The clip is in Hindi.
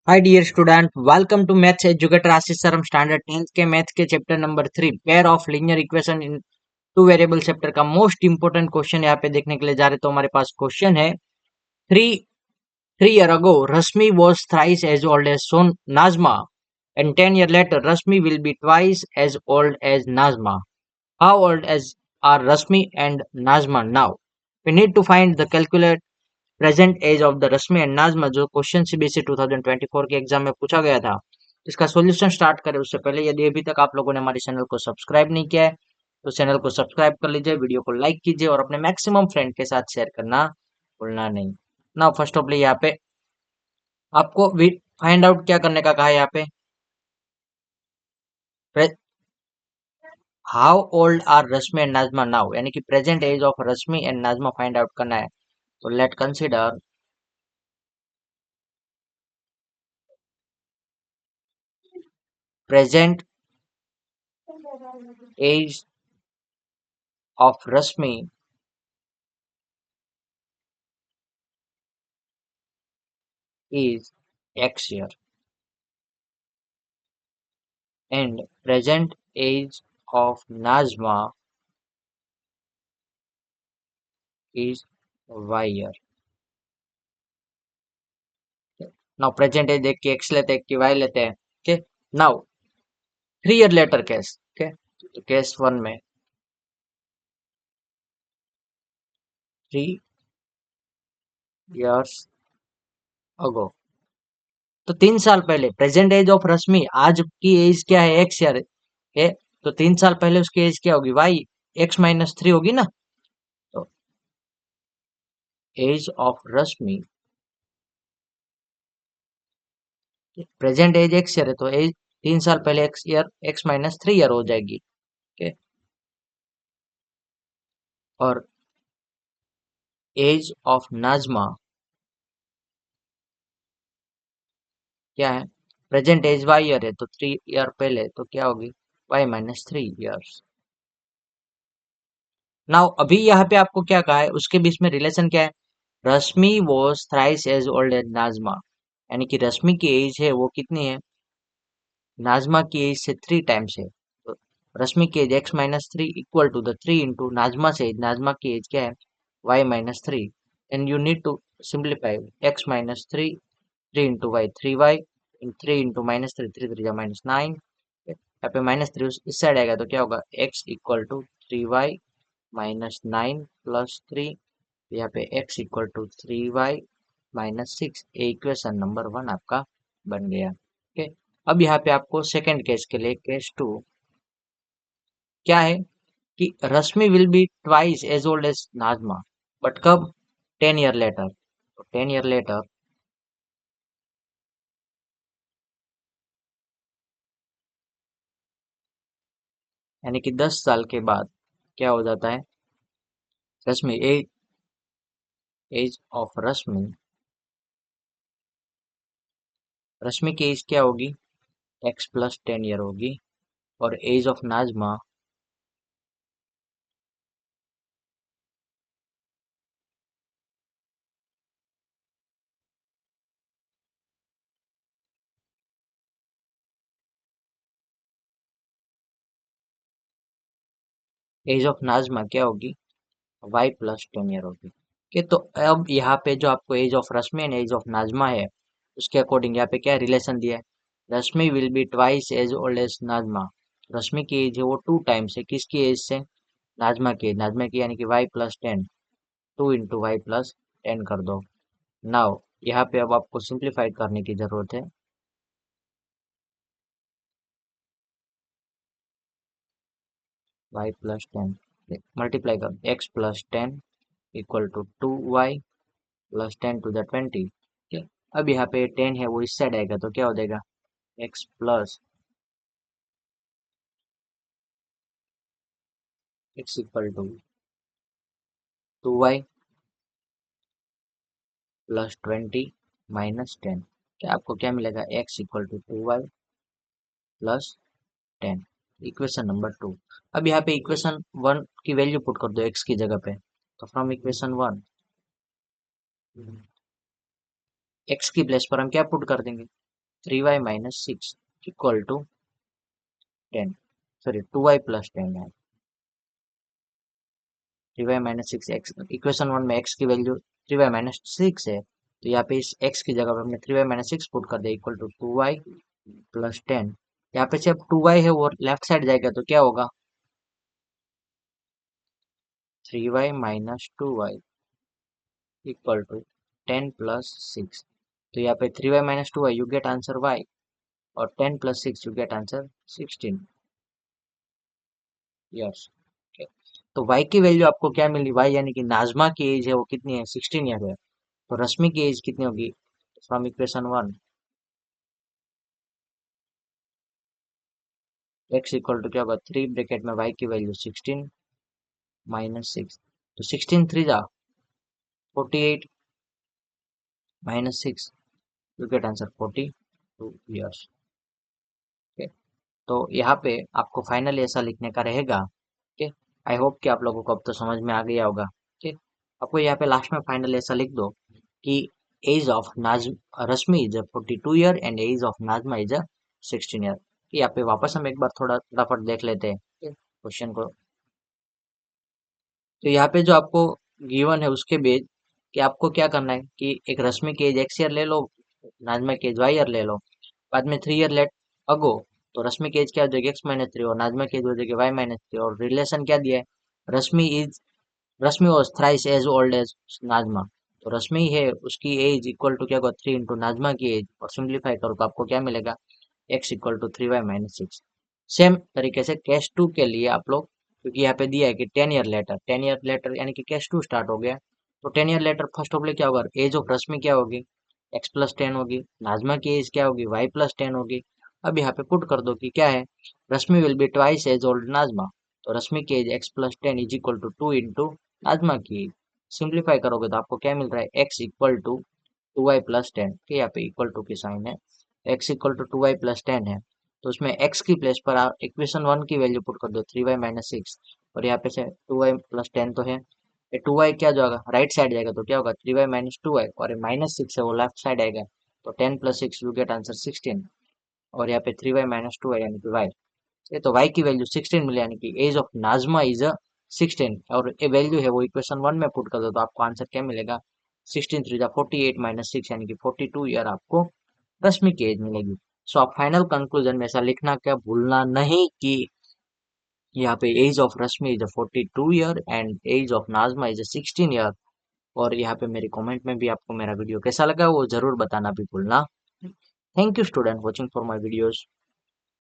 Hi dear student, welcome to maths educator Ashish sir. हम स्टैंडर्ड 10th के मैथ्स के chapter number 3 pair of linear equation in two variable chapter का मोस्ट इंपोर्टेंट क्वेश्चन यहाँ पे देखने के लिए जा रहे। तो हमारे पास क्वेश्चन है, three three year ago Rashmi was thrice as old as son Nazma and 10 years later Rashmi will be twice as old as Nazma. How old as are Rashmi and Najma now? We need to find the calculate present age of the Rashmi and Najma, जो क्वेश्चन सीबीएसई 2024 के एग्जाम में पूछा गया था। इसका सॉल्यूशन स्टार्ट करें उससे पहले यदि अभी तक आप लोगों ने हमारे चैनल को सब्सक्राइब नहीं किया है तो चैनल को सब्सक्राइब कर लीजिए, वीडियो को लाइक कीजिए और अपने मैक्सिमम फ्रेंड के साथ शेयर करना भूलना नहीं। ना फर्स्ट ऑफ ऑल यहाँ पे आपको फाइंड आउट क्या करने का कहा है यहाँ पे, how old are Rashmi and Najma now, यानी कि present age of Rashmi and Nazma find out करना है। तो let consider present age of Rashmi is X year and present age of Najma is Y year. Now present age एक की X लेते हैं, एक की Y लेते हैं. Okay. Now 3 year later case. Okay. तो केस 1 में 3 years ago, तो 3 साल पहले प्रेजेंट एज ऑफ रश्मि, आज की एज क्या है? X ईयर है, तो 3 साल पहले उसकी एज क्या होगी? Y X-3 होगी ना। तो age of Rashmi, present age X year है तो एज 3 साल पहले X-3 ईयर हो जाएगी। ओके, और एज ऑफ नाजमा क्या है? प्रेजेंट एज Y ईयर है तो 3 ईयर पहले तो क्या होगी? Y-3 years. नाउ अभी यहाँ पे आपको क्या कहा है, उसके बीच में रिलेशन क्या है? Rashmi was thrice as old as Najma, यानी कि रश्मि की एज है वो कितनी है? नाजमा की एज से 3 टाइम्स है। तो रश्मि की age X-3 equal to the 3 into Najma से एज, नाजमा की एज क्या है? Y-3, and you need to simplify X-3, 3 into Y 3y, 3 into -3, 3 3 -9, यहाँ पे -3 इस साइड आएगा तो क्या होगा? x equal to 3y -9 plus 3, यहाँ पे x इक्वल टू 3y -6। ये इक्वेशन नंबर 1 आपका बन गया। ओके, अब यहाँ पे आपको सेकेंड केस के लिए, केस 2 क्या है कि Rashmi will be twice as old as Najma, but कब? 10 year लेटर। तो 10 year लेटर यानी कि 10 साल के बाद क्या हो जाता है? रश्मि एज ऑफ रश्मि, रश्मि की एज क्या होगी? X+10 ईयर होगी, और age of Najma age of Najma क्या होगी? Y+10 ईयर होगी। कि तो अब यहाँ पे जो आपको age of Rashmi and age of Najma है उसके अकॉर्डिंग यहाँ पे क्या रिलेशन दिया है? Rashmi will be twice as old as Najma, Rashmi की एज है वो 2 टाइम्स है किसकी एज से? नाजमा की एज, नाजमा की यानी कि Y+10, 2 इंटू Y+10 कर दो। नाउ यहाँ पे अब आपको सिंप्लीफाइड करने की जरूरत है। Y+10 मल्टीप्लाई कर, X+10 equal to 2Y+10 to the 20। ठीक, अब यहाँ पे 10 है वो इस साइड आएगा तो क्या हो जाएगा? X equal to 2Y+20 - 10। क्या आपको क्या मिलेगा? X equal to 2Y+10। Equation number 2। अब यहाँ पे इक्वेशन 1 की वैल्यू पुट कर दो x की जगह पे। तो फ्रॉम इक्वेशन 1 x की प्लेस पर हम क्या पुट कर देंगे? 3y minus 6 equal to 10, sorry 2y plus 10 है। 3y माइनस 6 एक्स, इक्वेशन 1 में x की वैल्यू 3y माइनस 6 है, तो यहाँ पे इस x की जगह पे हमने 3y माइनस 6 पुट कर दिया इक्वल टू 2y प्लस 10। यहाँ पे जब 2y है वो लेफ्ट साइड जाएगा तो क्या होगा, 3y minus 2y equal to 10 plus 6। तो यहाँ पे 3y minus 2y you get answer y, और 10 plus 6 you get answer 16। Yes, तो y की वैल्यू आपको क्या मिली, y यानी कि नाजमा की एज है वो कितनी है, 16 ईयर है। तो रश्मि की एज कितनी होगी, from equation 1 x equal to क्या होगा, 3 ब्रैकेट में y की वैल्यू 16 माइनस 6, तो 16 3 जा 48 minus 6 you get answer 42 years. Okay, तो यहाँ पे आपको फाइनली ऐसा लिखने का रहेगा। ओके, आई होप कि आप लोगों को अब तो समझ में आ गया होगा। ओके, आपको यहाँ पे लास्ट में फाइनली ऐसा लिख दो कि age of Naz Rashmi is 42 year and age of Najma is 16 year. यहाँ पे वापस हम एक बार थोड़ा फटाफट देख लेते हैं क्वेश्चन को। तो यहाँ पे जो आपको गिवन है उसके बेस कि आपको क्या करना है कि एक रश्मि की एज एक्स ईयर ले लो, नाजमा की एज वाई ईयर ले लो, बाद में 3 ईयर लेट अगो, तो रश्मि की एज क्या हो जाएगी x-3 और नाजमा की एज हो जाएगी y-3, और रिलेशन क्या दिया है, Rashmi is Rashmi was thrice as old as Najma, तो रश्मि है उसकी एज इक्वल टू क्या होगा 3 इंटू नाजमा की एज, और सिंप्लीफाई करो तो आपको क्या मिलेगा, x equal to 3y-6। Same तरीके से केस 2 के लिए आप लोग, क्योंकि यहाँ पे दिया है कि 10 ईयर लेटर यानी कि केस 2 स्टार्ट हो गया, तो 10 ईयर लेटर फर्स्ट ऑफ क्या होगा, एज ऑफ रश्मि क्या होगी, x प्लस 10 होगी, नाजमा की एज क्या होगी, y प्लस 10 होगी। अब यहाँ पे पुट कर दो कि क्या है, Rashmi will be twice as old Najma, तो रश्मि की age x plus 10 is equal to 2 into Najma की एज। सिंप्लीफाई करोगे तो आपको क्या मिल रहा है, x equal to 2y plus 10, के यहाँ पे इक्वल टू की साइन है, x equal to 2y plus 10 है, तो उसमें x की प्लेस पर आप इक्वेशन 1 की वैल्यू पुट कर दो 3y माइनस 6, और यहाँ पे से 2y प्लस 10 तो है, ये 2y क्या जाएगा राइट साइड जाएगा तो क्या होगा 3y माइनस 2y, और ये माइनस 6 है वो लेफ्ट साइड आएगा, तो 10 प्लस 6 यू गेट आंसर 16, और यहाँ पे 3y माइनस 2y यानी कि y, ये तो y की वैल्यू 16 मिली, यानी कि एज ऑफ नाजमा इज 16, और ये वैल्यू है वो इक्वेशन 1 में पुट कर दो तो आपको आंसर क्या मिलेगा, 16 3 48 माइनस 6 यानी कि 42 ईयर आपको रश्मि की एज मिलेगी। सो आप फाइनल कंक्लूजन में ऐसा लिखना क्या भूलना नहीं कि यहाँ पे age of Rashmi is 42 year and age of Najma is 16 year. और यहाँ पे मेरे कमेंट में भी आपको मेरा वीडियो कैसा लगा वो जरूर बताना भी भूलना। Thank you student watching for my videos.